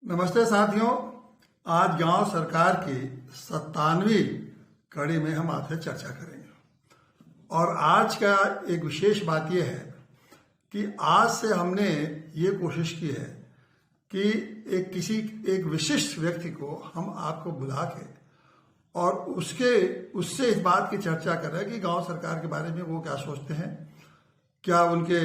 नमस्ते साथियों। आज गांव सरकार की 97वीं कड़ी में हम आपसे चर्चा करेंगे और आज का एक विशेष बात यह है कि आज से हमने ये कोशिश की है कि एक विशिष्ट व्यक्ति को हम आपको बुला के और उससे इस बात की चर्चा कर रहे हैं कि गांव सरकार के बारे में वो क्या सोचते हैं, क्या उनके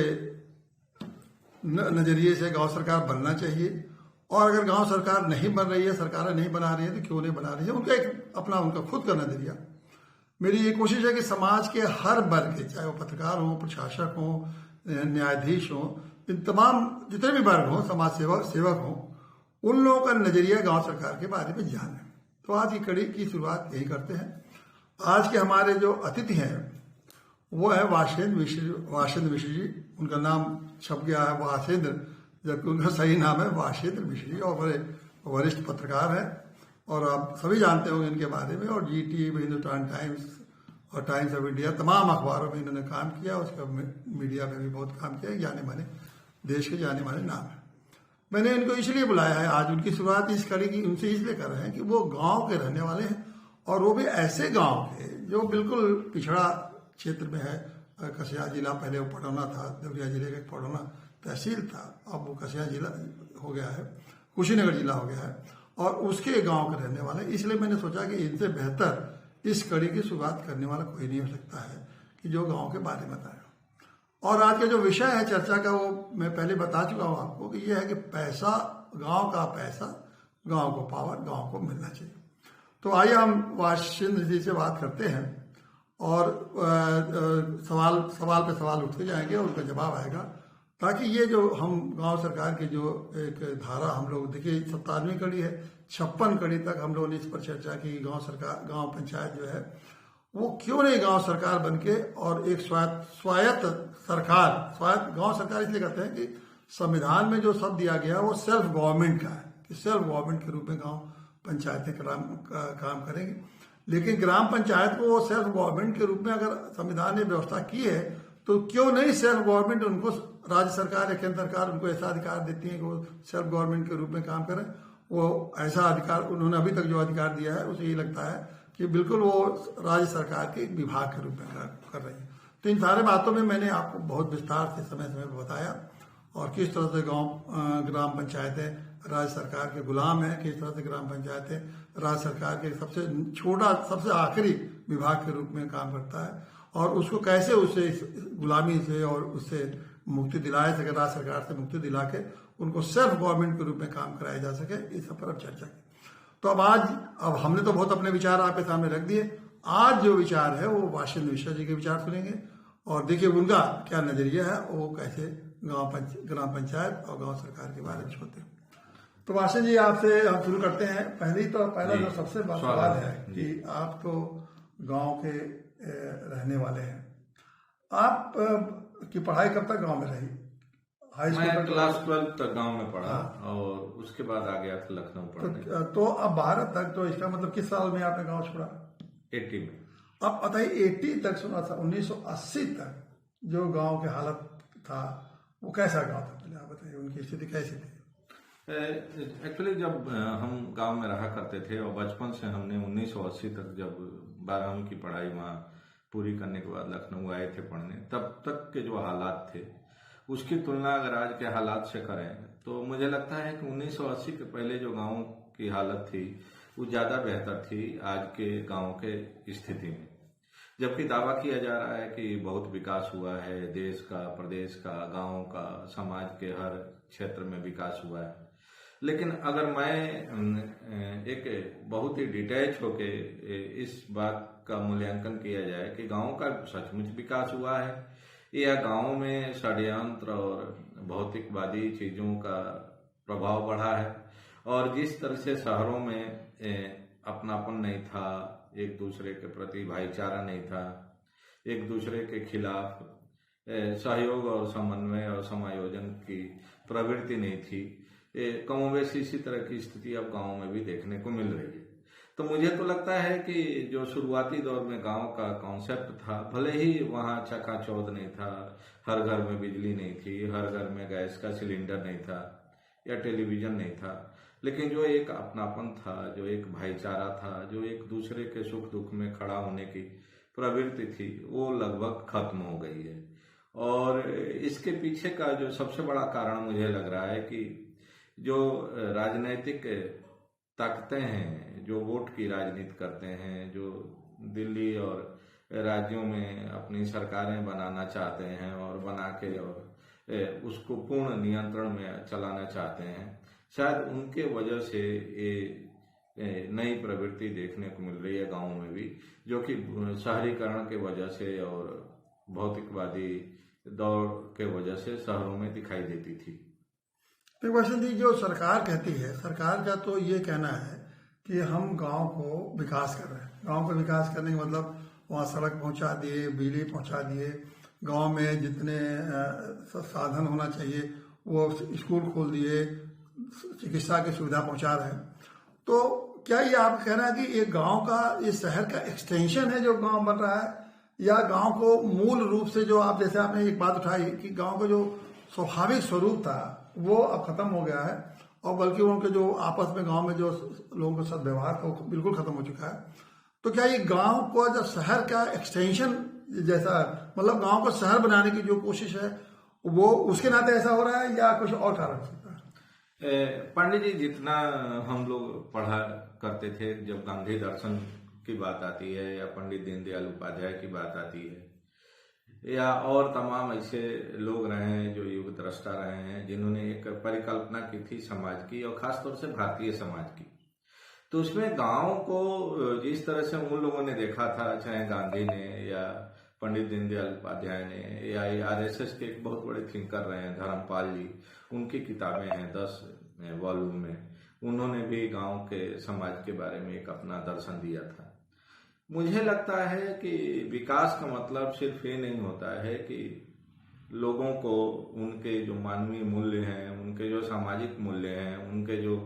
नज़रिए से गांव सरकार बनना चाहिए, और अगर गांव सरकार नहीं बन रही है, सरकारें नहीं बना रही है तो क्यों नहीं बना रही है, उनका खुद का नजरिया। मेरी ये कोशिश है कि समाज के हर वर्ग के, चाहे वो पत्रकार हो, प्रशासक हो, न्यायाधीश हो, इन तमाम जितने भी वर्ग हो, समाज सेवक हो, उन लोगों का नजरिया गांव सरकार के बारे में जाने। तो आज की कड़ी की शुरुआत यही करते हैं। आज के हमारे जो अतिथि हैं वो है वासेंद्र मिश्र जी। उनका नाम छप गया है वासेंद्र, जबकि उनका सही नाम है वासेंद्र मिश्र जी, और बड़े वरिष्ठ पत्रकार हैं और आप सभी जानते होंगे इनके बारे में। और जीटी, हिंदुस्तान टाइम्स और टाइम्स ऑफ इंडिया, तमाम अखबारों में इन्होंने काम किया, उसका मीडिया में भी बहुत काम किया, जाने माने देश के जाने माने नाम है। मैंने इनको इसलिए बुलाया है आज, उनकी शुरुआत इस कड़ी की उनसे इसलिए कर रहे हैं कि वो गाँव के रहने वाले हैं और वो भी ऐसे गाँव के जो बिल्कुल पिछड़ा क्षेत्र में है। कसिया जिला पहले वो पटौना था, देवरिया जिले का पटौना तहसील था, अब वो कसिया जिला हो गया है, कुशीनगर जिला हो गया है, और उसके गांव के रहने वाले। इसलिए मैंने सोचा कि इनसे बेहतर इस कड़ी की शुरुआत करने वाला कोई नहीं हो सकता है कि जो गांव के बारे में बताए। और आज का जो विषय है चर्चा का, वो मैं पहले बता चुका हूँ आपको कि यह है कि पैसा, गाँव का पैसा, गाँव को पावर, गाँव को मिलना चाहिए। तो आइए हम वासेंद्र जी से बात करते हैं और सवाल पे सवाल उठते जाएंगे और उनका जवाब आएगा, ताकि ये जो हम गांव सरकार की जो एक धारा हम लोग, देखिए 97वीं कड़ी है, 56 कड़ी तक हम लोगों ने इस पर चर्चा की। गांव सरकार, गांव पंचायत जो है वो क्यों नहीं गांव सरकार बनके और एक स्वायत्त सरकार, गांव सरकार इसलिए कहते हैं कि संविधान में जो शब्द दिया गया वो सेल्फ गवर्नमेंट का है, कि सेल्फ गवर्नमेंट के रूप में गाँव पंचायतें काम करेंगी। लेकिन ग्राम पंचायत को वो सेल्फ गवर्नमेंट के रूप में अगर संविधान ने व्यवस्था की है तो क्यों नहीं सेल्फ गवर्नमेंट उनको, राज्य सरकार या केंद्र सरकार उनको ऐसा अधिकार देती है कि वो सेल्फ गवर्नमेंट के रूप में काम करें। वो ऐसा अधिकार उन्होंने अभी तक जो अधिकार दिया है उसे ये लगता है कि बिल्कुल वो राज्य सरकार के एक विभाग के रूप में कर रही है। तो इन सारे बातों में मैंने आपको बहुत विस्तार से समय समय पर बताया, और किस तरह से ग्राम पंचायतें राज्य सरकार के गुलाम है, किस तरह से ग्राम पंचायतें राज्य सरकार के सबसे छोटा, सबसे आखिरी विभाग के रूप में काम करता है, और उसको कैसे उससे गुलामी से और उससे मुक्ति दिलाए सके, राज्य सरकार से मुक्ति दिला के उनको सेल्फ गवर्नमेंट के रूप में काम कराया जा सके, इस सब पर अब चर्चा की। तो अब हमने तो बहुत अपने विचार आपके सामने रख दिए। आज जो विचार है वो वासेंद्र मिश्र जी के विचार सुनेंगे और देखिए उनका क्या नजरिया है, वो कैसे ग्राम पंचायत और गाँव सरकार के बारे में सोचते हैं। तो वासेंद्र जी, आपसे हम शुरू करते हैं। पहला जो सबसे बड़ा सवाल है कि आप तो गांव के रहने वाले हैं, आप की पढ़ाई कब तक गांव में रही? हाई स्कूल मैं क्लास 12 तक गांव में पढ़ा और उसके बाद आ गया था लखनऊ पढ़ने। तो अब 12 तक, तो इसका मतलब किस साल में आपने गांव छोड़ा? 80 में। अब बताइए 80 तक सुना था, 1980 तक जो गांव के हालत था वो कैसा गांव था, पहले आप बताइए उनकी स्थिति कैसी थी? एक्चुअली जब हम गांव में रहा करते थे और बचपन से हमने 1980 तक जब 12वीं की पढ़ाई वहाँ पूरी करने के बाद लखनऊ आए थे पढ़ने, तब तक के जो हालात थे उसकी तुलना अगर आज के हालात से करें तो मुझे लगता है कि 1980 के पहले जो गांव की हालत थी वो ज़्यादा बेहतर थी आज के गांव के स्थिति में। जबकि दावा किया जा रहा है कि बहुत विकास हुआ है, देश का, प्रदेश का, गाँव का, समाज के हर क्षेत्र में विकास हुआ है, लेकिन अगर मैं एक बहुत ही डिटैच होके इस बात का मूल्यांकन किया जाए कि गांव का सचमुच विकास हुआ है या गांव में षड्यंत्र और भौतिकवादी चीजों का प्रभाव बढ़ा है, और जिस तरह से शहरों में अपनापन नहीं था, एक दूसरे के प्रति भाईचारा नहीं था, एक दूसरे के खिलाफ सहयोग और समन्वय और समायोजन की प्रवृत्ति नहीं थी, कमोबेश इसी तरह की स्थिति अब गांव में भी देखने को मिल रही है। तो मुझे तो लगता है कि जो शुरुआती दौर में गांव का कॉन्सेप्ट था, भले ही वहाँ चकाचौंध नहीं था, हर घर में बिजली नहीं थी, हर घर में गैस का सिलेंडर नहीं था, या टेलीविजन नहीं था, लेकिन जो एक अपनापन था, जो एक भाईचारा था, जो एक दूसरे के सुख दुख में खड़ा होने की प्रवृत्ति थी, वो लगभग खत्म हो गई है। और इसके पीछे का जो सबसे बड़ा कारण मुझे लग रहा है कि जो राजनीतिक ताकतें हैं, जो वोट की राजनीति करते हैं, जो दिल्ली और राज्यों में अपनी सरकारें बनाना चाहते हैं और बना के और उसको पूर्ण नियंत्रण में चलाना चाहते हैं, शायद उनके वजह से ये नई प्रवृत्ति देखने को मिल रही है गांवों में भी, जो कि शहरीकरण के वजह से और भौतिकवादी दौर के वजह से शहरों में दिखाई देती थी। तो वैसे जी, जो सरकार कहती है, सरकार का तो ये कहना है कि हम गांव को विकास कर रहे हैं। गांव को विकास करने का मतलब वहाँ सड़क पहुंचा दिए, बिजली पहुंचा दिए, गांव में जितने साधन होना चाहिए वो स्कूल खोल दिए, चिकित्सा की सुविधा पहुंचा रहे हैं। तो क्या ये आप कहना है कि ये गांव का, ये शहर का एक्सटेंशन है जो गांव बन रहा है, या गांव को मूल रूप से, जो आप जैसे आपने एक बात उठाई कि गांव का जो स्वाभाविक स्वरूप था वो अब खत्म हो गया है, और बल्कि उनके जो आपस में गांव में जो लोगों के साथ व्यवहार था वो बिल्कुल खत्म हो चुका है। तो क्या ये गांव को जो शहर का एक्सटेंशन जैसा, मतलब गांव को शहर बनाने की जो कोशिश है वो उसके नाते ऐसा हो रहा है, या कुछ और कारण हो सकता है? पांडे जी, जितना हम लोग पढ़ा करते थे, जब गांधी दर्शन की बात आती है या पंडित दीनदयाल उपाध्याय की बात आती है, या और तमाम ऐसे लोग रहे हैं जो युग दृष्टा रहे हैं, जिन्होंने एक परिकल्पना की थी समाज की, और खासतौर से भारतीय समाज की, तो उसमें गांव को जिस तरह से उन लोगों ने देखा था, चाहे गांधी ने या पंडित दीनदयाल उपाध्याय ने या आरएसएस के एक बहुत बड़े थिंकर रहे हैं धर्मपाल जी, उनकी किताबें हैं 10 वॉल्यूम में, उन्होंने भी गांव के समाज के बारे में एक अपना दर्शन दिया था। मुझे लगता है कि विकास का मतलब सिर्फ ये नहीं होता है कि लोगों को उनके जो मानवीय मूल्य हैं, उनके जो सामाजिक मूल्य हैं, उनके जो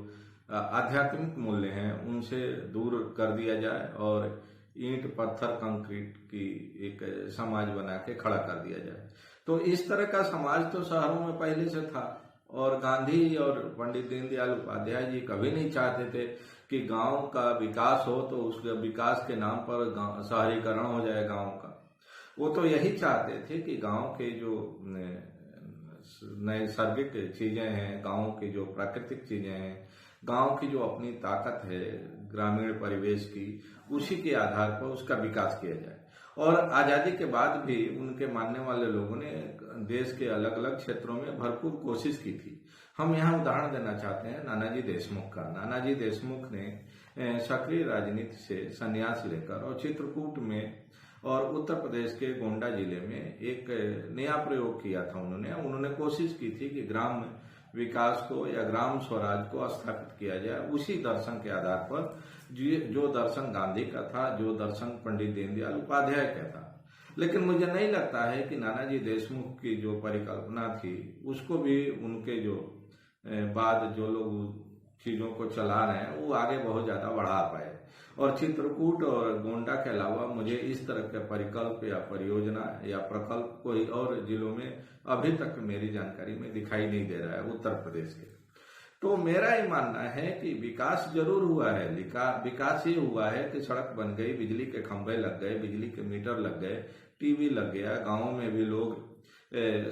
आध्यात्मिक मूल्य हैं, उनसे दूर कर दिया जाए और ईंट पत्थर कंक्रीट की एक समाज बना के खड़ा कर दिया जाए। तो इस तरह का समाज तो शहरों में पहले से था, और गांधी और पंडित दीनदयाल उपाध्याय जी कभी नहीं चाहते थे कि गांव का विकास हो तो उस विकास के नाम पर शहरीकरण हो जाए गांव का। वो तो यही चाहते थे कि गांव के जो नैसर्गिक चीजें हैं, गांव की जो प्राकृतिक चीजें हैं, गांव की जो अपनी ताकत है ग्रामीण परिवेश की, उसी के आधार पर उसका विकास किया जाए। और आजादी के बाद भी उनके मानने वाले लोगों ने देश के अलग अलग क्षेत्रों में भरपूर कोशिश की थी। हम यहाँ उदाहरण देना चाहते हैं नानाजी देशमुख का। नानाजी देशमुख ने सक्रिय राजनीति से संन्यास लेकर और चित्रकूट में और उत्तर प्रदेश के गोंडा जिले में एक नया प्रयोग किया था। उन्होंने कोशिश की थी कि ग्राम विकास को या ग्राम स्वराज को स्थापित किया जाए, उसी दर्शन के आधार पर जो दर्शन गांधी का था, जो दर्शन पंडित दीनदयाल उपाध्याय का था। लेकिन मुझे नहीं लगता है कि नानाजी देशमुख की जो परिकल्पना थी उसको भी उनके जो बाद जो लोग चीजों को चला रहे हैं वो आगे बहुत ज्यादा बढ़ा पाए। और चित्रकूट और गोंडा के अलावा मुझे इस तरह के परिकल्प या परियोजना या प्रकल्प कोई और जिलों में अभी तक मेरी जानकारी में दिखाई नहीं दे रहा है उत्तर प्रदेश के। तो मेरा ये मानना है कि विकास जरूर हुआ है। विकास ये हुआ है कि सड़क बन गई, बिजली के खंभे लग गए, बिजली के मीटर लग गए, टीवी लग गया, गाँव में भी लोग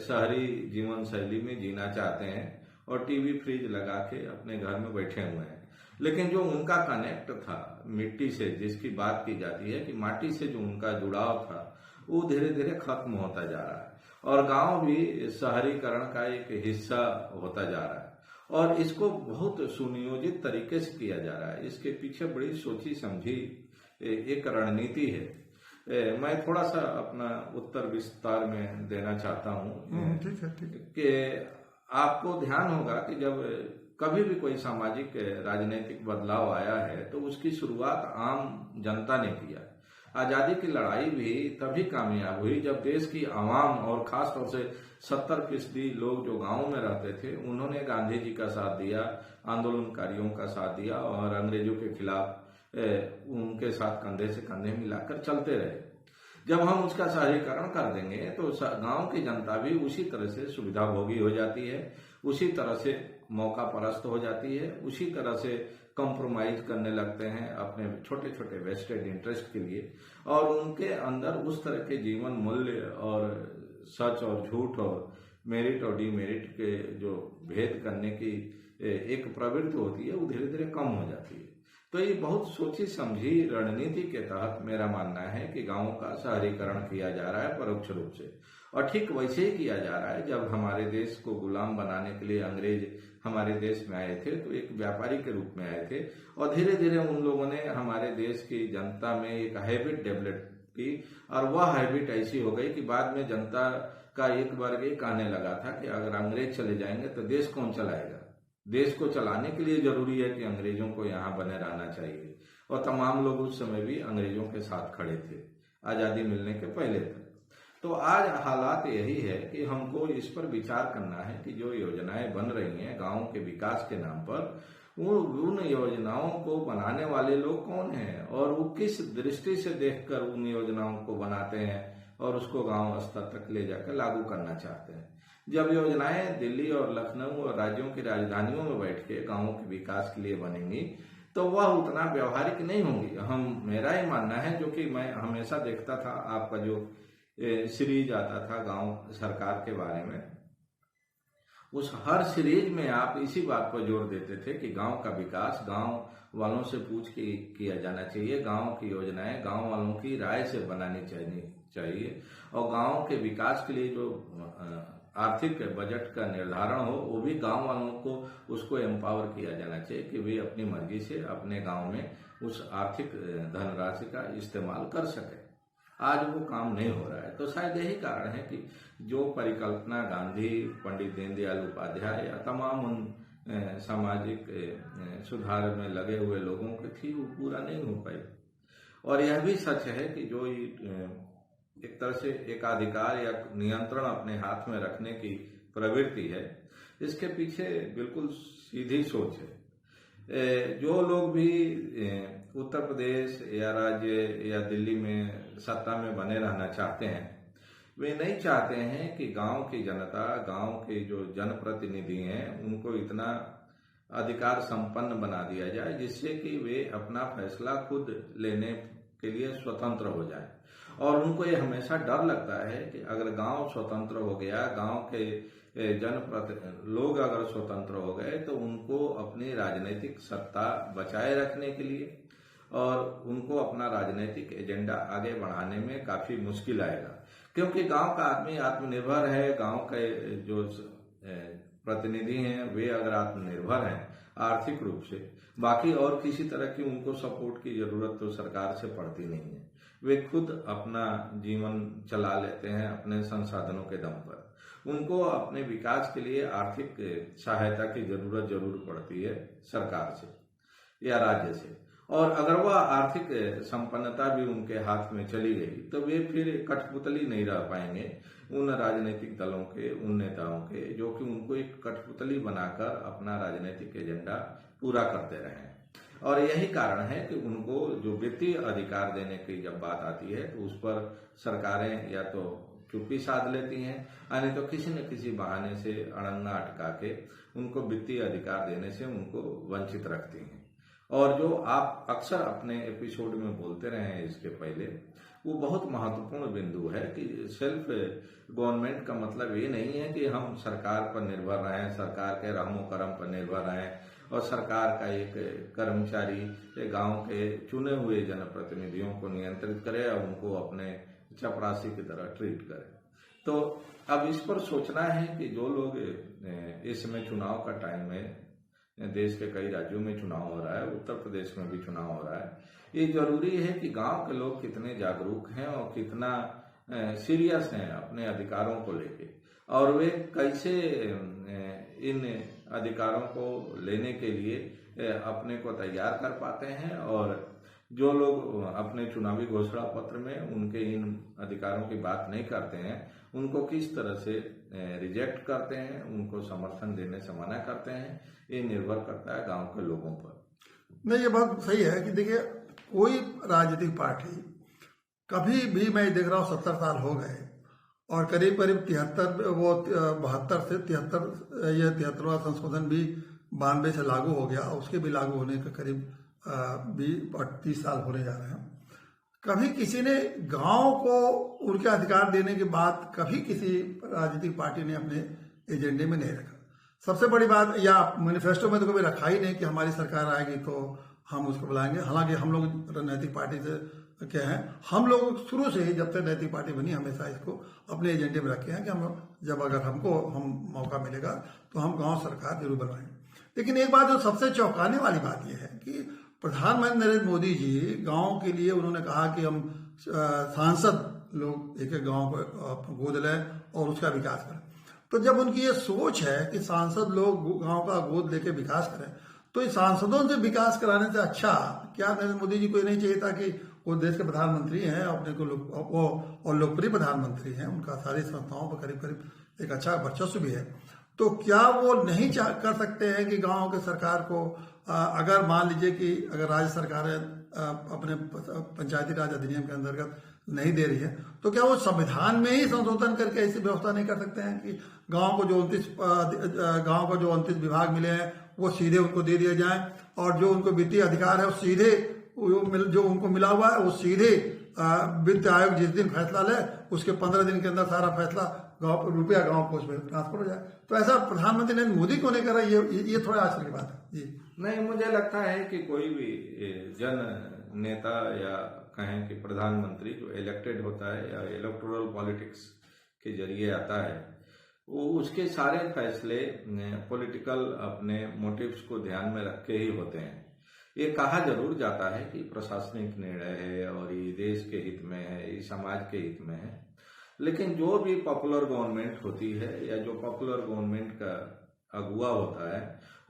शहरी जीवन शैली में जीना चाहते हैं और टीवी फ्रिज लगा के अपने घर में बैठे हुए हैं। लेकिन जो उनका कनेक्ट था मिट्टी से, जिसकी बात की जाती है कि माटी से जो उनका जुड़ाव था, वो धीरे धीरे खत्म होता जा रहा है और गांव भी शहरीकरण का एक हिस्सा होता जा रहा है। और इसको बहुत सुनियोजित तरीके से किया जा रहा है। इसके पीछे बड़ी सोची समझी एक रणनीति है। मैं थोड़ा सा अपना उत्तर विस्तार में देना चाहता हूँ। ठीक है कि आपको ध्यान होगा कि जब कभी भी कोई सामाजिक राजनीतिक बदलाव आया है तो उसकी शुरुआत आम जनता ने किया। आजादी की लड़ाई भी तभी कामयाब हुई जब देश की आवाम और खास तौर से 70% लोग जो गांव में रहते थे, उन्होंने गांधी जी का साथ दिया, आंदोलनकारियों का साथ दिया और अंग्रेजों के खिलाफ उनके साथ कंधे से कंधे मिलाकर चलते रहे। जब हम उसका शहरीकरण कर देंगे तो गांव की जनता भी उसी तरह से सुविधा भोगी हो जाती है, उसी तरह से मौका परस्त हो जाती है, उसी तरह से कॉम्प्रोमाइज करने लगते हैं अपने छोटे छोटे वेस्टेड इंटरेस्ट के लिए, और उनके अंदर उस तरह के जीवन मूल्य और सच और झूठ और मेरिट और डीमेरिट के जो भेद करने की एक प्रवृत्ति होती है वो धीरे धीरे कम हो जाती है। तो ये बहुत सोची समझी रणनीति के तहत मेरा मानना है कि गांवों का शहरीकरण किया जा रहा है परोक्ष रूप से, और ठीक वैसे ही किया जा रहा है। जब हमारे देश को गुलाम बनाने के लिए अंग्रेज हमारे देश में आए थे तो एक व्यापारी के रूप में आए थे, और धीरे धीरे उन लोगों ने हमारे देश की जनता में एक हैबिट डेवलप की, और वह हैबिट ऐसी हो गई कि बाद में जनता का एक वर्ग ये कहने लगा था कि अगर अंग्रेज चले जाएंगे तो देश कौन चलाएगा। देश को चलाने के लिए जरूरी है कि अंग्रेजों को यहाँ बने रहना चाहिए, और तमाम लोग उस समय भी अंग्रेजों के साथ खड़े थे आजादी मिलने के पहले तक। तो आज हालात यही है कि हमको इस पर विचार करना है कि जो योजनाएं बन रही हैं गांव के विकास के नाम पर, उन योजनाओं को बनाने वाले लोग कौन हैं और वो किस दृष्टि से देखकर उन योजनाओं को बनाते हैं और उसको गांव स्तर तक ले जाकर लागू करना चाहते हैं। जब योजनाएं दिल्ली और लखनऊ और राज्यों की राजधानियों में बैठ के गांवों के विकास के लिए बनेंगी तो वह उतना व्यवहारिक नहीं होंगी। मेरा ही मानना है, जो कि मैं हमेशा देखता था आपका जो सीरीज आता था गांव सरकार के बारे में, उस हर सीरीज में आप इसी बात पर जोर देते थे कि गांव का विकास गांव वालों से पूछ के किया जाना चाहिए, गांव की योजनाएं गांव वालों की राय से बनानी चाहिए, और गांव के विकास के लिए जो आर्थिक बजट का निर्धारण हो वो भी गांव वालों को उसको एम्पावर किया जाना चाहिए कि वे अपनी मर्जी से अपने गांव में उस आर्थिक धनराशि का इस्तेमाल कर सके। आज वो काम नहीं हो रहा है। तो शायद यही कारण है कि जो परिकल्पना गांधी, पंडित दीनदयाल उपाध्याय या तमाम उन सामाजिक सुधार में लगे हुए लोगों की थी वो पूरा नहीं हो पाई। और यह भी सच है कि जो एक तरह से एकाधिकार या नियंत्रण अपने हाथ में रखने की प्रवृत्ति है, इसके पीछे बिल्कुल सीधी सोच है। जो लोग भी उत्तर प्रदेश या राज्य या दिल्ली में सत्ता में बने रहना चाहते हैं, वे नहीं चाहते हैं कि गांव की जनता, गांव के जो जनप्रतिनिधि हैं, उनको इतना अधिकार संपन्न बना दिया जाए जिससे कि वे अपना फैसला खुद लेने के लिए स्वतंत्र हो जाएं। और उनको ये हमेशा डर लगता है कि अगर गांव स्वतंत्र हो गया, गांव के लोग अगर स्वतंत्र हो गए तो उनको अपनी राजनीतिक सत्ता बचाए रखने के लिए और उनको अपना राजनीतिक एजेंडा आगे बढ़ाने में काफी मुश्किल आएगा, क्योंकि गांव का आदमी आत्मनिर्भर है। गांव के जो प्रतिनिधि हैं वे अगर आत्मनिर्भर हैं आर्थिक रूप से, बाकी और किसी तरह की उनको सपोर्ट की जरूरत तो सरकार से पड़ती नहीं है। वे खुद अपना जीवन चला लेते हैं अपने संसाधनों के दम पर। उनको अपने विकास के लिए आर्थिक सहायता की जरूरत जरूर पड़ती है सरकार से या राज्य से, और अगर वह आर्थिक संपन्नता भी उनके हाथ में चली गई तो वे फिर कठपुतली नहीं रह पाएंगे उन राजनीतिक दलों के, उन नेताओं के, जो कि उनको एक कठपुतली बनाकर अपना राजनीतिक एजेंडा पूरा करते रहे। और यही कारण है कि उनको जो वित्तीय अधिकार देने की जब बात आती है तो उस पर सरकारें या तो चुप्पी साध लेती हैं, यानी तो किसी न किसी बहाने से अड़ंगा अटका के उनको वित्तीय अधिकार देने से उनको वंचित रखती हैं। और जो आप अक्सर अपने एपिसोड में बोलते रहे हैं इसके पहले, वो बहुत महत्वपूर्ण बिंदु है कि सेल्फ गवर्नमेंट का मतलब ये नहीं है कि हम सरकार पर निर्भर रहें, सरकार के रहमो करम पर निर्भर रहें और सरकार का एक कर्मचारी गांव के चुने हुए जनप्रतिनिधियों को नियंत्रित करे और उनको अपने चपरासी की तरह ट्रीट करे। तो अब इस पर सोचना है कि जो लोग इस समय चुनाव का टाइम है, देश के कई राज्यों में चुनाव हो रहा है, उत्तर प्रदेश में भी चुनाव हो रहा है, ये जरूरी है कि गांव के लोग कितने जागरूक हैं और कितना सीरियस हैं अपने अधिकारों को लेके, और वे कैसे इन अधिकारों को लेने के लिए अपने को तैयार कर पाते हैं, और जो लोग अपने चुनावी घोषणा पत्र में उनके इन अधिकारों की बात नहीं करते हैं उनको किस तरह से रिजेक्ट करते हैं, उनको समर्थन देने से मना करते हैं, ये निर्भर करता है गांव के लोगों पर। नहीं, ये बात सही है कि देखिए कोई राजनीतिक पार्टी कभी भी, मैं देख रहा हूँ 70 साल हो गए, और करीब करीब 72 से 73 ये 73वां संशोधन भी 92 से लागू हो गया, उसके भी लागू होने का करीब 30 साल होने जा रहे हैं। कभी किसी ने गांव को उनके अधिकार देने की बात कभी किसी राजनीतिक पार्टी ने अपने एजेंडे में नहीं रखा। सबसे बड़ी बात, या मैनिफेस्टो में तो कभी रखा ही नहीं कि हमारी सरकार आएगी तो हम उसको बुलाएंगे। हालांकि हम लोग नैतिक पार्टी से क्या है, हम लोग शुरू से ही जब से नैतिक पार्टी बनी हमेशा इसको अपने एजेंडे में रखे हैं कि हम जब अगर हमको मौका मिलेगा तो हम गांव सरकार जरूर बनवाएंगे। लेकिन एक बात जो सबसे चौंकाने वाली बात यह है कि प्रधानमंत्री नरेंद्र मोदी जी गांव के लिए उन्होंने कहा कि हम सांसद लोग एक एक गांव को गोद लें और उसका विकास करें। तो जब उनकी ये सोच है कि सांसद लोग गांव का गोद लेके विकास करें, तो इस सांसदों से विकास कराने से अच्छा क्या नरेंद्र मोदी जी को नहीं चाहिए था कि वो देश के प्रधानमंत्री हैं, अपने को वो लोकप्रिय प्रधानमंत्री हैं, उनका सारी संस्थाओं पर करीब करीब एक अच्छा वर्चस्व भी है, तो क्या वो नहीं कर सकते हैं कि गांव के सरकार को अगर मान लीजिए कि अगर राज्य सरकारें अपने पंचायती राज अधिनियम के अंतर्गत नहीं दे रही है, तो क्या वो संविधान में ही संशोधन करके ऐसी व्यवस्था नहीं कर सकते हैं कि गांव को जो 29 विभाग मिले हैं वो सीधे उनको दे दिए जाएं, और जो उनको वित्तीय अधिकार है वो सीधे जो उनको मिला हुआ है वो सीधे वित्त आयोग जिस दिन फैसला ले उसके 15 दिन के अंदर सारा फैसला रुपया गांव कोष में ट्रांसफर हो जाए। तो ऐसा प्रधानमंत्री नरेंद्र मोदी को नहीं कर रहा, ये थोड़ा आश्चर्य की बात है जी। नहीं, मुझे लगता है कि कोई भी जन नेता या कहें कि प्रधानमंत्री जो इलेक्टेड होता है या इलेक्टोरल पॉलिटिक्स के जरिए आता है, वो उसके सारे फैसले पॉलिटिकल अपने मोटिव्स को ध्यान में रख के ही होते हैं। ये कहा जरूर जाता है कि प्रशासनिक निर्णय है और ये देश के हित में है, ये समाज के हित में है, लेकिन जो भी पॉपुलर गवर्नमेंट होती है या जो पॉपुलर गवर्नमेंट का अगुवा होता है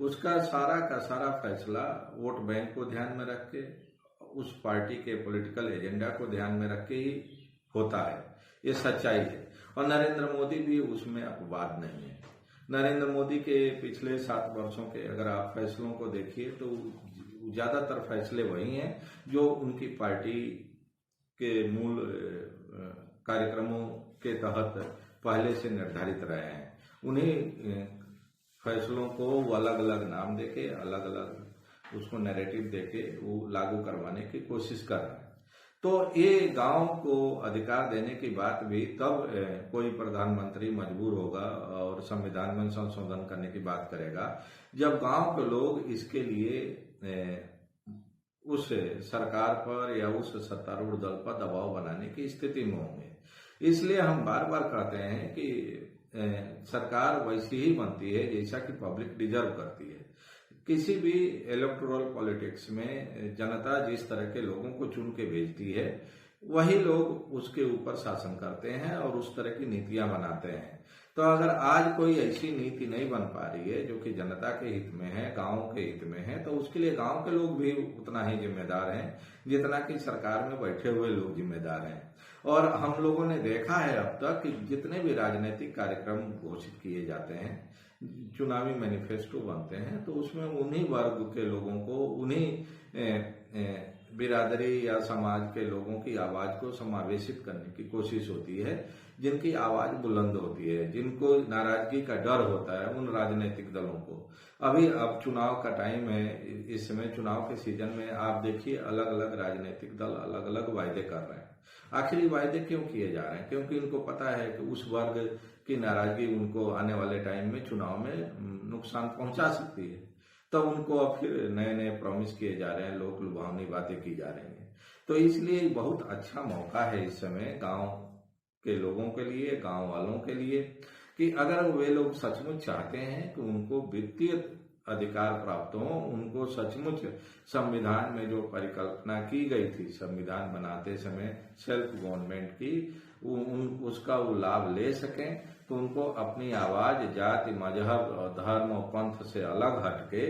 उसका सारा का सारा फैसला वोट बैंक को ध्यान में रख के, उस पार्टी के पॉलिटिकल एजेंडा को ध्यान में रख के ही होता है। ये सच्चाई है और नरेंद्र मोदी भी उसमें अपवाद नहीं है। नरेंद्र मोदी के पिछले 7 वर्षों के अगर आप फैसलों को देखिए तो ज्यादातर फैसले वही हैं जो उनकी पार्टी के मूल कार्यक्रमों के तहत पहले से निर्धारित रहे हैं। उन्हीं फैसलों को वो अलग अलग नाम देके, अलग अलग उसको नैरेटिव देके वो लागू करवाने की कोशिश कर रहे हैं। तो ये गांव को अधिकार देने की बात भी तब कोई प्रधानमंत्री मजबूर होगा और संविधान में संशोधन करने की बात करेगा जब गांव के लोग इसके लिए उस सरकार पर या उस सत्तारूढ़ दल पर दबाव बनाने की स्थिति में होंगे। इसलिए हम बार बार कहते हैं कि सरकार वैसी ही बनती है जैसा कि पब्लिक डिजर्व करती है। किसी भी इलेक्टोरल पॉलिटिक्स में जनता जिस तरह के लोगों को चुन के भेजती है वही लोग उसके ऊपर शासन करते हैं और उस तरह की नीतियां बनाते हैं। तो अगर आज कोई ऐसी नीति नहीं बन पा रही है जो कि जनता के हित में है, गांव के हित में है, तो उसके लिए गांव के लोग भी उतना ही जिम्मेदार हैं जितना कि सरकार में बैठे हुए लोग जिम्मेदार हैं। और हम लोगों ने देखा है अब तक कि जितने भी राजनीतिक कार्यक्रम घोषित किए जाते हैं, चुनावी मैनिफेस्टो बनते हैं, तो उसमें उन्हीं वर्ग के लोगों को, उन्हीं बिरादरी या समाज के लोगों की आवाज को समावेशित करने की कोशिश होती है जिनकी आवाज बुलंद होती है, जिनको नाराजगी का डर होता है उन राजनीतिक दलों को। अब चुनाव का टाइम है, इस समय चुनाव के सीजन में आप देखिए अलग अलग राजनीतिक दल अलग अलग वायदे कर रहे हैं। आखिर ये वायदे क्यों किए जा रहे हैं? क्योंकि इनको पता है कि उस वर्ग की नाराजगी उनको आने वाले टाइम में चुनाव में नुकसान पहुंचा सकती है। तो उनको अब फिर नए नए प्रॉमिस किए जा रहे हैं, लोक लुभावनी बातें की जा रही हैं। तो इसलिए बहुत अच्छा मौका है इस समय गांव के लोगों के लिए, गांव वालों के लिए, कि अगर वे लोग सचमुच चाहते हैं कि उनको वित्तीय अधिकार प्राप्त हो, उनको सचमुच संविधान में जो परिकल्पना की गई थी संविधान बनाते समय सेल्फ गवर्नमेंट की, उसका वो लाभ ले सकें, तो उनको अपनी आवाज जाति, मजहब, धर्म और पंथ से अलग हटके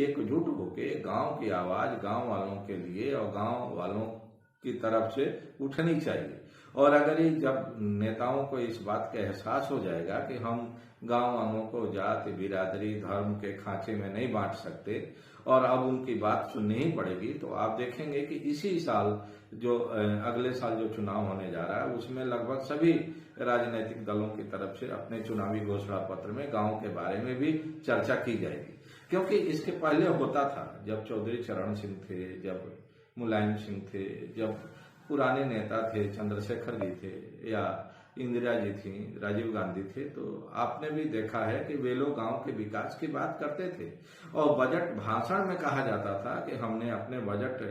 एकजुट होके गांव की आवाज गांव वालों के लिए और गांव वालों की तरफ से उठनी चाहिए। और अगर ये जब नेताओं को इस बात का एहसास हो जाएगा कि हम गांव वालों को जाति बिरादरी धर्म के खांचे में नहीं बांट सकते और अब उनकी बात सुननी ही पड़ेगी, तो आप देखेंगे कि इसी साल जो अगले साल जो चुनाव होने जा रहा है उसमें लगभग सभी राजनीतिक दलों की तरफ से अपने चुनावी घोषणा पत्र में गांव के बारे में भी चर्चा की जाएगी। क्योंकि इसके पहले होता था, जब चौधरी चरण सिंह थे, जब मुलायम सिंह थे, जब पुराने नेता थे, चंद्रशेखर जी थे या इंदिरा जी थी, राजीव गांधी थे, तो आपने भी देखा है कि वे लोग गांव के विकास की बात करते थे और बजट भाषण में कहा जाता था कि हमने अपने बजट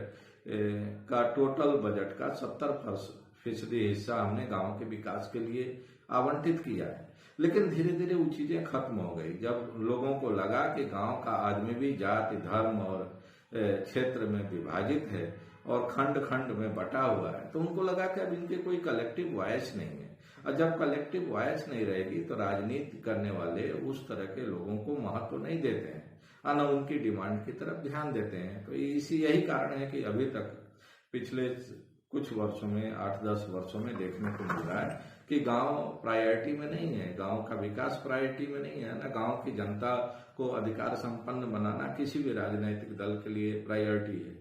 का टोटल बजट का 70% हिस्सा हमने गांव के विकास के लिए आवंटित किया है। लेकिन धीरे धीरे वो चीजें खत्म हो गई जब लोगों को लगा कि गांव का आदमी भी जाति धर्म और क्षेत्र में विभाजित है और खंड खंड में बटा हुआ है, तो उनको लगा कि अब इनके कोई कलेक्टिव वॉइस नहीं है। और जब कलेक्टिव वॉइस नहीं रहेगी तो राजनीति करने वाले उस तरह के लोगों को महत्व नहीं देते हैं और न उनकी डिमांड की तरफ ध्यान देते हैं। तो यही कारण है कि अभी तक पिछले कुछ वर्षों में 8-10 वर्षों में देखने को मिल रहा है कि गांव प्रायोरिटी में नहीं है, गांव का विकास प्रायोरिटी में नहीं है, ना गांव की जनता को अधिकार संपन्न बनाना किसी भी राजनीतिक दल के लिए प्रायोरिटी है।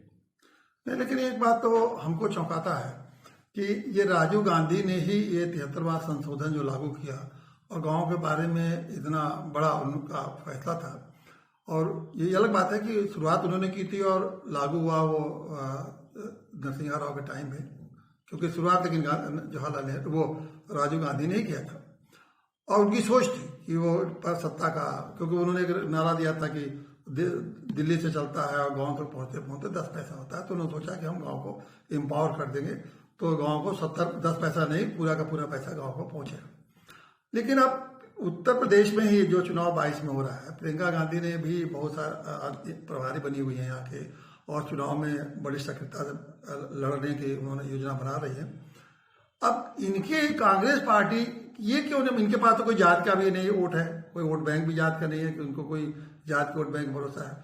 नहीं, लेकिन एक बात तो हमको चौंकाता है कि ये राजीव गांधी ने ही ये 73वां संशोधन जो लागू किया और गांव के बारे में इतना बड़ा उनका फैसला था। और ये अलग बात है कि शुरुआत उन्होंने की थी और लागू हुआ वो नरसिंह राव के टाइम में, क्योंकि शुरुआत लेकिन जवाहरलाल नेहरू वो राजीव गांधी ने ही किया था। और उनकी सोच थी कि वो पर सत्ता का, क्योंकि उन्होंने एक नारा दिया था कि दिल्ली से चलता है और गांव तक पहुंचते पहुंचते 10 पैसा होता है, तो उन्होंने सोचा कि हम गांव को एम्पावर कर देंगे तो गांव को 10 पैसा नहीं पूरा का पूरा पैसा गांव को पहुंचेगा। लेकिन अब उत्तर प्रदेश में ही जो चुनाव 22 में हो रहा है, प्रियंका गांधी ने भी बहुत सारा प्रभारी बनी हुई है यहाँ के और चुनाव में बड़ी सक्रियता से लड़ने की उन्होंने योजना बना रही है। अब इनके कांग्रेस पार्टी ये क्यों नहीं, इनके पास तो कोई जात का भी नहीं वोट है, कोई वोट बैंक भी जात का नहीं है कि उनको कोई जात के वोट बैंक भरोसा है,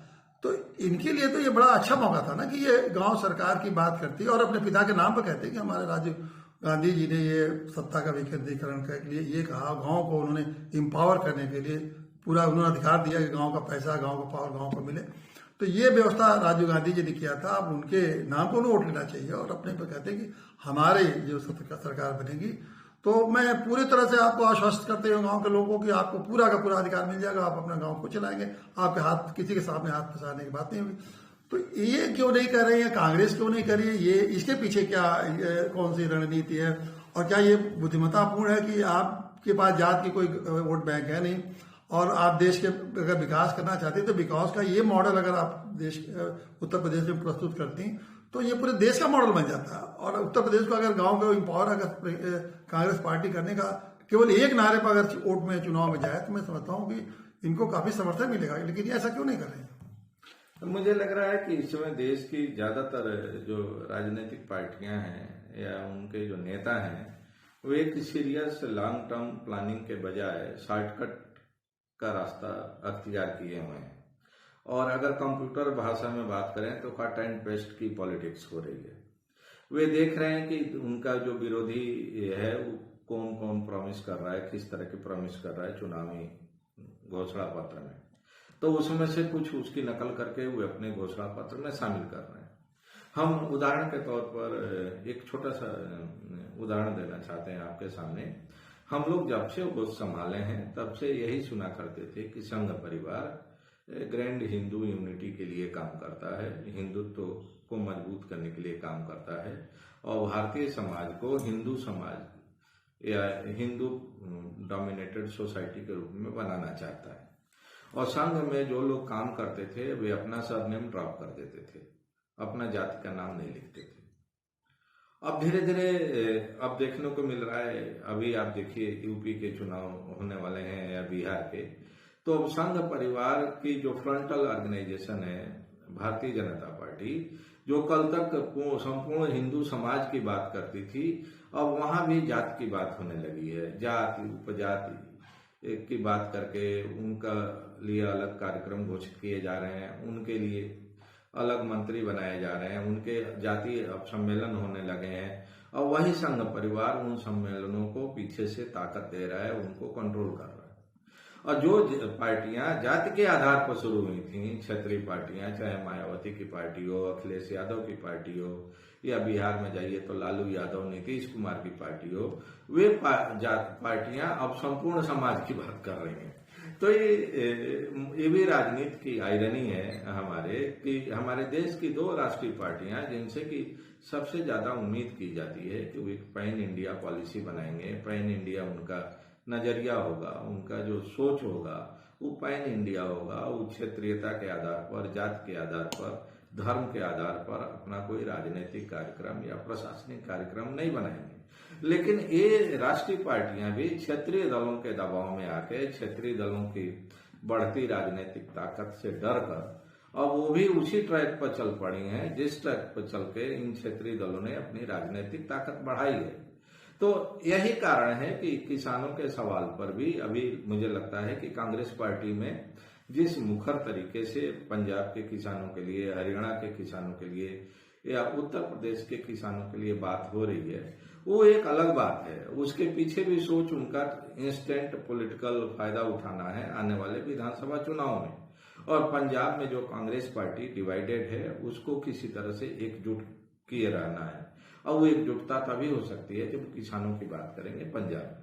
तो इनके लिए तो ये बड़ा अच्छा मौका था ना कि ये गांव सरकार की बात करती और अपने पिता के नाम पर कहते कि हमारे राजीव गांधी जी ने ये सत्ता का विकेंद्रीकरण के लिए ये कहा, गांव को उन्होंने एम्पावर करने के लिए पूरा उन्होंने अधिकार दिया कि गांव का पैसा गांव का पावर गांव को मिले। तो ये व्यवस्था राजीव गांधी जी ने किया था। अब उनके नाम को वोट लेना चाहिए और अपने पर कहते हैं कि हमारे जो सरकार बनेगी तो मैं पूरी तरह से आपको आश्वस्त करते हुए गांव के लोगों को कि आपको पूरा का पूरा अधिकार मिल जाएगा, आप अपना गांव को चलाएंगे, आपके हाथ किसी के सामने हाथ फंसाने की बात नहीं होगी। तो ये क्यों नहीं कर रही है कांग्रेस, क्यों नहीं कर रही है, ये इसके पीछे क्या कौन सी रणनीति है और क्या ये बुद्धिमत्तापूर्ण है कि आपके पास जात की कोई वोट बैंक है नहीं और आप देश के अगर विकास करना चाहते हैं तो विकास का ये मॉडल अगर आप देश उत्तर प्रदेश में प्रस्तुत करती तो ये पूरे देश का मॉडल बन जाता है। और उत्तर प्रदेश को अगर गांव को एम्पावर अगर कांग्रेस पार्टी करने का केवल एक नारे पर अगर वोट में चुनाव में जाए तो मैं समझता हूँ कि इनको काफी समर्थन मिलेगा। लेकिन ये ऐसा क्यों नहीं कर रहे हैं? तो मुझे लग रहा है कि इस समय देश की ज्यादातर जो राजनीतिक पार्टियां हैं या उनके जो नेता हैं वो एक सीरियस लॉन्ग टर्म प्लानिंग के बजाय शॉर्टकट का रास्ता अख्तियार किए हुए हैं। और अगर कंप्यूटर भाषा में बात करें तो कट एंड पेस्ट की पॉलिटिक्स हो रही है। वे देख रहे हैं कि उनका जो विरोधी है वो कौन कौन प्रॉमिस कर रहा है, किस तरह की प्रॉमिस कर रहा है चुनावी घोषणा पत्र में, तो उसमें से कुछ उसकी नकल करके वे अपने घोषणा पत्र में शामिल कर रहे हैं। हम उदाहरण के तौर पर एक छोटा सा उदाहरण देना चाहते हैं आपके सामने। हम लोग जब से वो संभाले हैं तब से यही सुना करते थे कि संघ परिवार ग्रैंड हिंदू यूनिटी के लिए काम करता है, हिंदुत्व को मजबूत करने के लिए काम करता है और भारतीय समाज को हिंदू समाज या हिंदू डोमिनेटेड सोसाइटी के रूप में बनाना चाहता है। और संघ में जो लोग काम करते थे वे अपना सरनेम ड्रॉप कर देते थे, अपना जाति का नाम नहीं लिखते थे। अब धीरे धीरे अब देखने को मिल रहा है, अभी आप देखिए यूपी के चुनाव होने वाले हैं या बिहार के, तो अब संघ परिवार की जो फ्रंटल ऑर्गेनाइजेशन है भारतीय जनता पार्टी, जो कल तक संपूर्ण हिंदू समाज की बात करती थी, अब वहां भी जात की बात होने लगी है। जाति उपजाति की बात करके उनका लिए अलग कार्यक्रम घोषित किए जा रहे हैं, उनके लिए अलग मंत्री बनाए जा रहे हैं, उनके जातीय सम्मेलन होने लगे हैं और वही संघ परिवार उन सम्मेलनों को पीछे से ताकत दे रहा है, उनको कंट्रोल कर रहा है। और जो पार्टियां जाति के आधार पर शुरू हुई थी, क्षेत्रीय पार्टियां, चाहे मायावती की पार्टी हो, अखिलेश यादव की पार्टी हो, या बिहार में जाइए तो लालू यादव, नीतीश कुमार की पार्टी हो, वे पार्टियां अब संपूर्ण समाज की बात कर रही हैं। तो ये भी राजनीति की आयरनी है कि हमारे देश की दो राष्ट्रीय पार्टियां जिनसे कि सबसे ज्यादा उम्मीद की जाती है कि वे पैन इंडिया पॉलिसी बनाएंगे, पैन इंडिया उनका नजरिया होगा, उनका जो सोच होगा वो पैन इंडिया होगा, वो क्षेत्रीयता के आधार पर, जाति के आधार पर, धर्म के आधार पर अपना कोई राजनीतिक कार्यक्रम या प्रशासनिक कार्यक्रम नहीं बनाएंगे। लेकिन ये राष्ट्रीय पार्टियां भी क्षेत्रीय दलों के दबाव में आके, क्षेत्रीय दलों की बढ़ती राजनीतिक ताकत से डर कर अब वो भी उसी ट्रैक पर चल पड़ी हैं जिस ट्रैक पर चल के इन क्षेत्रीय दलों ने अपनी राजनीतिक ताकत बढ़ाई है। तो यही कारण है कि किसानों के सवाल पर भी अभी मुझे लगता है कि कांग्रेस पार्टी में जिस मुखर तरीके से पंजाब के किसानों के लिए, हरियाणा के किसानों के लिए या उत्तर प्रदेश के किसानों के लिए बात हो रही है, वो एक अलग बात है। उसके पीछे भी सोच उनका इंस्टेंट पॉलिटिकल फायदा उठाना है आने वाले विधानसभा चुनाव में। और पंजाब में जो कांग्रेस पार्टी डिवाइडेड है उसको किसी तरह से एकजुट किए रहना है, और वो एकजुटता तभी हो सकती है जब किसानों की बात करेंगे पंजाब में।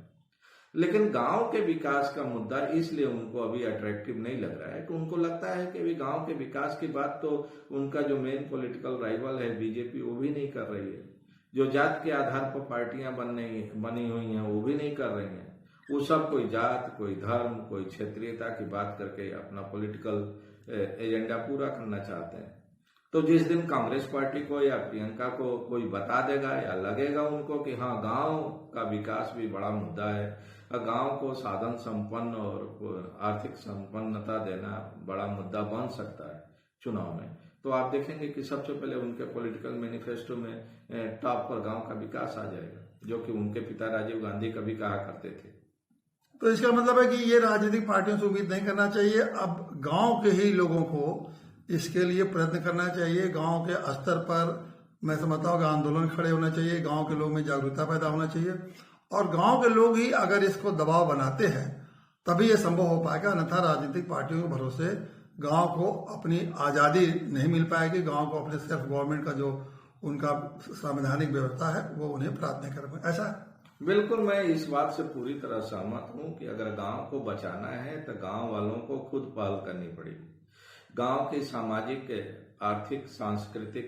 लेकिन गांव के विकास का मुद्दा इसलिए उनको अभी अट्रैक्टिव नहीं लग रहा है कि उनको लगता है कि अभी गांव के विकास की बात तो उनका जो मेन पॉलिटिकल राइवल है बीजेपी वो भी नहीं कर रही है। जो जात के आधार पर पार्टियां बनी हुई हैं वो भी नहीं कर रही हैं। वो सब कोई जात, कोई धर्म, कोई क्षेत्रीयता की बात करके अपना पॉलिटिकल एजेंडा पूरा करना चाहते हैं। तो जिस दिन कांग्रेस पार्टी को या प्रियंका को कोई बता देगा या लगेगा उनको कि हाँ गांव का विकास भी बड़ा मुद्दा है, गांव को साधन संपन्न और आर्थिक संपन्नता देना बड़ा मुद्दा बन सकता है चुनाव में, तो आप देखेंगे कि सबसे पहले उनके पॉलिटिकल मैनिफेस्टो में टॉप पर गांव का विकास आ जाएगा, जो कि उनके पिता राजीव गांधी कभी कहा करते थे। तो इसका मतलब है कि ये राजनीतिक पार्टियों से उम्मीद नहीं करना चाहिए। अब गांव के ही लोगों को इसके लिए प्रयत्न करना चाहिए। गांव के स्तर पर मैं समझता हूँ कि आंदोलन खड़े होना चाहिए, गांव के लोग में जागरूकता पैदा होना चाहिए, और गांव के लोग ही अगर इसको दबाव बनाते हैं तभी ये संभव हो पाएगा। अन्यथा राजनीतिक पार्टियों के भरोसे गांव को अपनी आज़ादी नहीं मिल पाएगी। गांव को अपने सेल्फ गवर्नमेंट का जो उनका संवैधानिक व्यवस्था है वो उन्हें प्राप्त नहीं कर पाए। ऐसा है। बिल्कुल, मैं इस बात से पूरी तरह सहमत हूँ कि अगर गांव को बचाना है तो गांव वालों को खुद पहल करनी पड़ेगी। गांव की सामाजिक, आर्थिक, सांस्कृतिक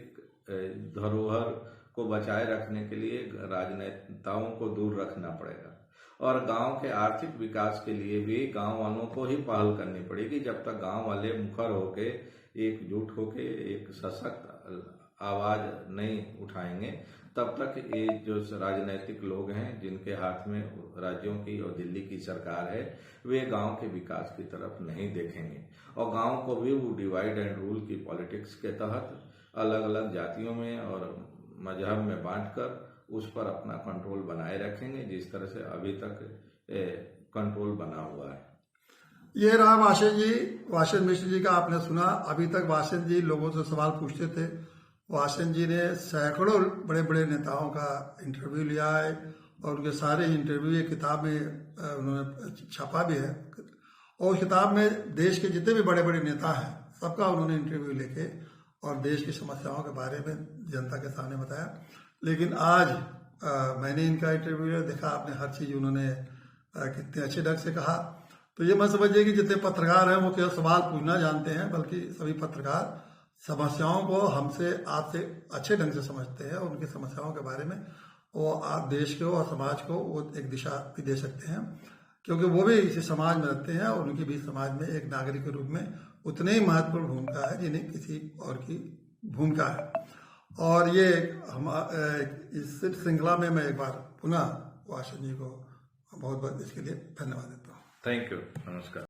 धरोहर को बचाए रखने के लिए राजनेताओं को दूर रखना पड़ेगा, और गांव के आर्थिक विकास के लिए भी गांव वालों को ही पहल करनी पड़ेगी। जब तक गांव वाले मुखर होके, एकजुट होके एक सशक्त आवाज नहीं उठाएंगे, तब तक ये जो राजनीतिक लोग हैं जिनके हाथ में राज्यों की और दिल्ली की सरकार है, वे गांव के विकास की तरफ नहीं देखेंगे, और गांव को भी वो डिवाइड एंड रूल की पॉलिटिक्स के तहत अलग अलग जातियों में और मजहब में बांटकर उस पर अपना कंट्रोल बनाए रखेंगे, जिस तरह से अभी तक कंट्रोल बना हुआ है। ये रहा वाशन मिश्र जी का आपने सुना। अभी तक वाशन जी लोगों से सवाल पूछते थे। वाशन जी ने सैकड़ों बड़े बड़े नेताओं का इंटरव्यू लिया है, और उनके सारे इंटरव्यू ये किताब में उन्होंने छपा भी है, और उस किताब में देश के जितने भी बड़े बड़े नेता हैं सबका उन्होंने इंटरव्यू लेके और देश की समस्याओं के बारे में जनता के सामने बताया। लेकिन आज मैंने इनका इंटरव्यू देखा, आपने हर चीज़ उन्होंने कितने अच्छे ढंग से कहा। तो ये मत समझिए कि जितने पत्रकार हैं वो केवल सवाल पूछना जानते हैं, बल्कि सभी पत्रकार समस्याओं को हमसे, आपसे अच्छे ढंग से समझते हैं, और उनकी समस्याओं के बारे में वो आप देश को और समाज को वो एक दिशा भी दे सकते हैं, क्योंकि वो भी इसी समाज में रहते हैं, और उनकी भी समाज में एक नागरिक के रूप में उतनी ही महत्वपूर्ण भूमिका है जिन्हें किसी और की भूमिका है। और ये हम इस श्रृंखला में मैं एक बार पुनः वाशन जी को बहुत बहुत इसके लिए धन्यवाद देता हूँ। थैंक यू, नमस्कार।